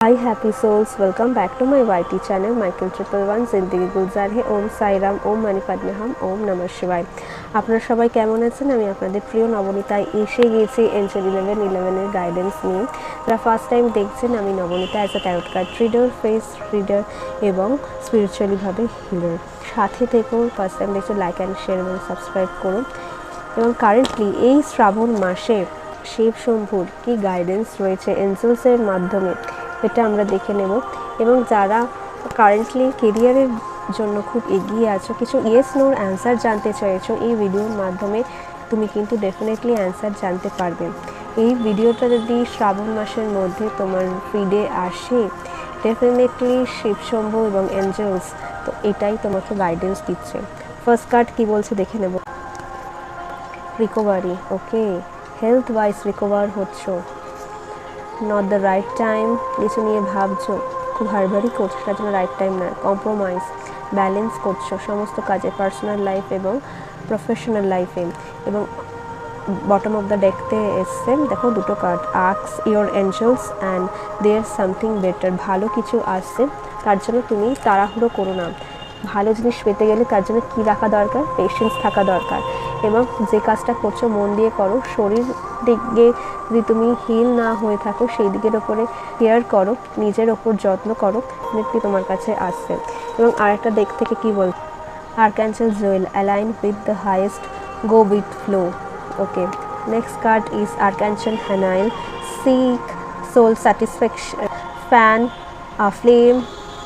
Hi happy souls, welcome back to my YT channel Michael 111 জিন্দেগি গুলজার হে। ওম সাইরাম, ওম মানি পদ্মে হাম, ওম নমঃ শিবায়। আপনারা সবাই কেমন আছেন? আমি আপনাদের প্রিয় নবনীতায় এসে গিয়েছি এঞ্জেল 11 এর গাইডেন্স নিয়ে। যারা ফার্স্ট টাইম দেখছেন, আমি Nabanita as a tarot card reader, face reader এবং স্পিরিচুয়ালিভাবে হিলার। সাথে থেকেও ফার্স্ট টাইম দেখছেন, লাইক অ্যান্ড শেয়ার এবং সাবস্ক্রাইব করুন। এবং কারেন্টলি এই শ্রাবণ মাসে শিব শম্ভুর কী গাইডেন্স রয়েছে এঞ্জেলসের মাধ্যমে, এটা আমরা দেখে নেব। এবং যারা কারেন্টলি কেরিয়ারের জন্য খুব এগিয়ে আছো, কিছু ইয়েস নোর অ্যান্সার জানতে চাইছো, এই ভিডিওর মাধ্যমে তুমি কিন্তু ডেফিনেটলি অ্যান্সার জানতে পারবে। এই ভিডিওটা যদি শ্রাবণ মাসের মধ্যে তোমার ফিডে আসে, ডেফিনেটলি শিবশম্ভু এবং এঞ্জেলস তো এটাই তোমাকে গাইডেন্স দিচ্ছে। ফার্স্ট কার্ড কী বলছে দেখে নেব। রিকভারি, ওকে, হেলথ ওয়াইজ রিকভার হচ্ছ, নট দ্য রাইট টাইম, কিছু নিয়ে ভাবছো, খুব হাড়বাড়ি করছো, সেটার জন্য রাইট টাইম নয়। কম্প্রোমাইজ, ব্যালেন্স করছো সমস্ত কাজে, পার্সোনাল লাইফ এবং প্রফেশনাল লাইফে। এবং বটম অফ দ্য ডেকতে এসছে দেখো দুটো card, ask your angels and there something better. ভালো কিছু আসছে, তার জন্য তুমি তাড়াহুড়ো করো না। ভালো জিনিস পেতে গেলে তার জন্য কী রাখা দরকার? পেশেন্স থাকা দরকার। এবং যে কাজটা করছো মন দিয়ে করো। শরীর দিকে যদি তুমি হিল না হয়ে থাকো, সেই দিকের ওপরে কেয়ার করো, নিজের ওপর যত্ন করো, ডেফিনেটলি তোমার কাছে আসছে। এবং আরেকটা দিক থেকে কী বল, archangel Jophiel, align with the highest, go with flow. Okay, next card is archangel Haniel, seek soul satisfaction, fan a flame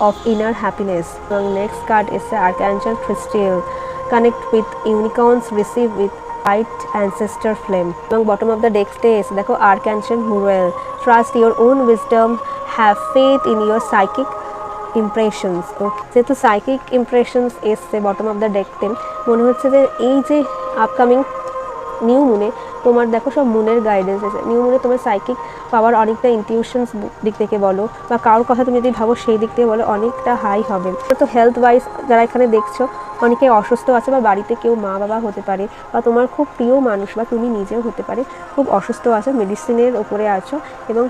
of inner happiness. এবং নেক্সট কার্ড এসে archangel Christiel, connect with unicorns, receive with light ancestor flame. এবং bottom of the ডেক্সটে এসে দেখো archangel Muriel, trust your own wisdom, have faith in your psychic impressions. Okay, যেহেতু psychic impressions এসছে bottom of the ডেকতে, মনে হচ্ছে যে এই যে আপকামিং নিউ মুনে তোমার দেখো সব মুনের গাইডেন্স আছে। নিউ মুনে তোমার সাইকিক পাওয়ার অনেকটা, ইনটিউশনস দিক থেকে বলো বা কারোর কথা তুমি যদি ভাবো সেই দিক থেকে বলো, অনেকটা হাই হবে। তো হেলথ ওয়াইজ যারা এখানে দেখছো, অনেকে অসুস্থ আছে বা বাড়িতে কেউ মা বাবা হতে পারে বা তোমার খুব প্রিয় মানুষ বা তুমি নিজেও হতে পারে খুব অসুস্থ আছো, মেডিসিনের ওপরে আছো এবং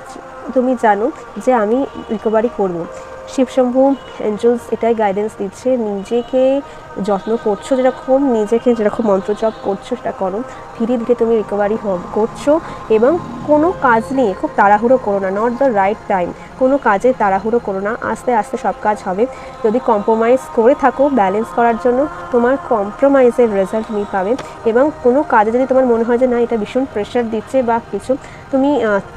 তুমি জানো যে আমি রিকভারি করবো। শিবশম্ভু এঞ্জেলস এটাই গাইডেন্স দিচ্ছে, নিজেকে যত্ন করছো, নিজেকে যেরকম মন্ত্র জপ করছো সেটা করো, ধীরে ধীরে তুমি রিকভারি করছো। এবং কোনো কাজ নিয়ে খুব তাড়াহুড়ো করো না, নট দ্য রাইট টাইম, কোনো কাজে তাড়াহুড়ো করো না, আস্তে আস্তে সব কাজ হবে। যদি কম্প্রোমাইজ করে থাকো ব্যালেন্স করার জন্য, তোমার কম্প্রোমাইজের রেজাল্ট তুমি পাবে। এবং কোনো কাজে যদি তোমার মনে হয় যে না এটা ভীষণ প্রেশার দিচ্ছে বা কিছু তুমি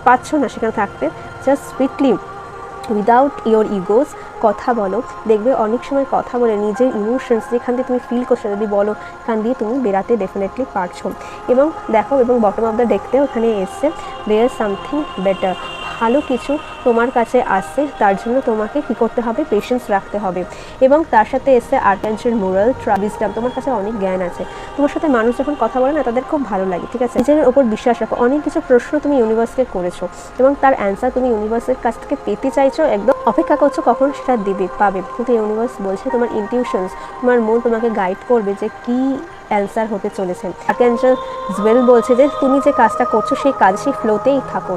পাচ্ছ না সেখানে থাকতে, just sweetly without your egos কথা বলো। দেখবে অনেক সময় কথা বলে নিজের ইমোশনস যেখান দিয়ে তুমি ফিল করছো যদি বলো, এখান দিয়ে তুমি বেরাতে ডেফিনেটলি পারছো। এবং দেখো, এবং বটম অফ দ্য ডেকতে ওখানে এসছে দেয়ার সামথিং বেটার, ভালো কিছু তোমার কাছে আসছে, তার জন্য তোমাকে কী করতে হবে? পেশেন্স রাখতে হবে। এবং তার সাথে এসছে আর্কাঞ্জেল মুরাল, ট্রাভিসডাম, তোমার কাছে অনেক জ্ঞান আছে, তোমার সাথে মানুষ যখন কথা বলে না তাদের খুব ভালো লাগে, ঠিক আছে? নিজের ওপর বিশ্বাস রাখো। অনেক কিছু প্রশ্ন তুমি ইউনিভার্সকে করেছো এবং তার অ্যান্সার তুমি ইউনিভার্সের কাছ থেকে পেতে চাইছো, একদম অপেক্ষা করছো কখন সেটা দিবে পাবে। কিন্তু ইউনিভার্স বলছে তোমার ইনটিউশনস, তোমার মন তোমাকে গাইড করবে যে কী অ্যান্সার হতে চলেছে। আর্কাঞ্জেল জুয়েল বলছে যে তুমি যে কাজটা করছো সেই কাজ সেই ফ্লোতেই থাকো,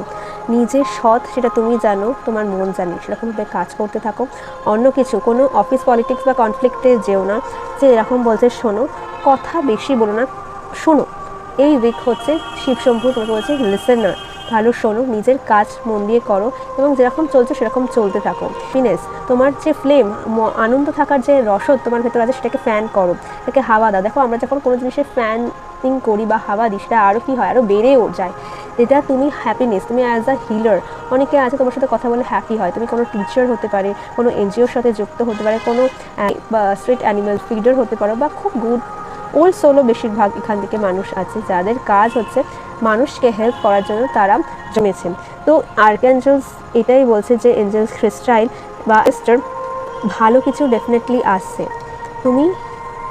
নিজের সৎ সেটা তুমি জানো, তোমার মন জানে, সেরকমভাবে কাজ করতে থাকো। অন্য কিছু কোনো অফিস পলিটিক্স বা কনফ্লিক্টে যেও না। যে এরকম বলছে শোনো, কথা বেশি বলো না, শোনো। এই উইক হচ্ছে শিবশম্ভু তোমাকে বলছে লিসেনার, ভালো শোনো, নিজের কাজ মন দিয়ে করো এবং যেরকম চলছে সেরকম চলতে থাকো। হ্যাপিনেস, তোমার যে ফ্লেম, আনন্দ থাকার যে রসদ তোমার ভেতর আছে সেটাকে ফ্যান করো, এটাকে হাওয়া দাও। দেখো আমরা যখন কোনো জিনিসের ফ্যানিং করি বা হাওয়া দিই, সেটা আরও কী হয়, আরও বেড়েও যায়। এটা তুমি হ্যাপিনেস, তুমি অ্যাজ আ হিলার, অনেকে আছে তোমার সাথে কথা বলে হ্যাপি হয়। তুমি কোনো টিচার হতে পারে, কোনো এনজিওর সাথে যুক্ত হতে পারে, কোনো স্ট্রিট অ্যানিমাল ফিডার হতে পারো বা খুব গুড ওল্ড সোলো বেশিরভাগ এখান থেকে মানুষ আছে যাদের কাজ হচ্ছে মানুষকে হেল্প করার জন্য তারা জমেছেন। তো আর্কাঞ্জেলস এটাই বলছে যে এঞ্জেলস ক্রিস্টাইল বা এস্টার, ভালো কিছু ডেফিনেটলি আসছে, তুমি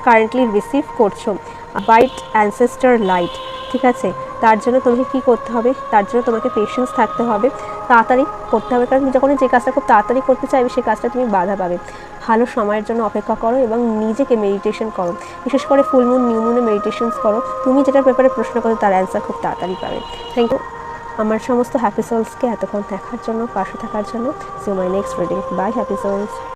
কারেন্টলি রিসিভ করছো হোয়াইট অ্যানসেস্টার লাইট, ঠিক আছে? তার জন্য তোমাকে কী করতে হবে? তার জন্য তোমাকে পেশেন্স থাকতে হবে, তাড়াতাড়ি করতে হবে, কারণ যখন যে কাজটা খুব তাড়াতাড়ি করতে চাইবে সেই কাজটা তুমি বাধা পাবে। ভালো সময়ের জন্য অপেক্ষা করো এবং নিজেকে মেডিটেশন করো, বিশেষ করে ফুল মুন নিউ মুনে মেডিটেশনস করো। তুমি যেটার ব্যাপারে প্রশ্ন করো তার অ্যান্সার খুব তাড়াতাড়ি পাবে। Thank you. আমার সমস্ত হ্যাপি সোলসকে এতক্ষণ দেখার জন্য, পাশে থাকার জন্য। See you my next reading. Bye happy sols.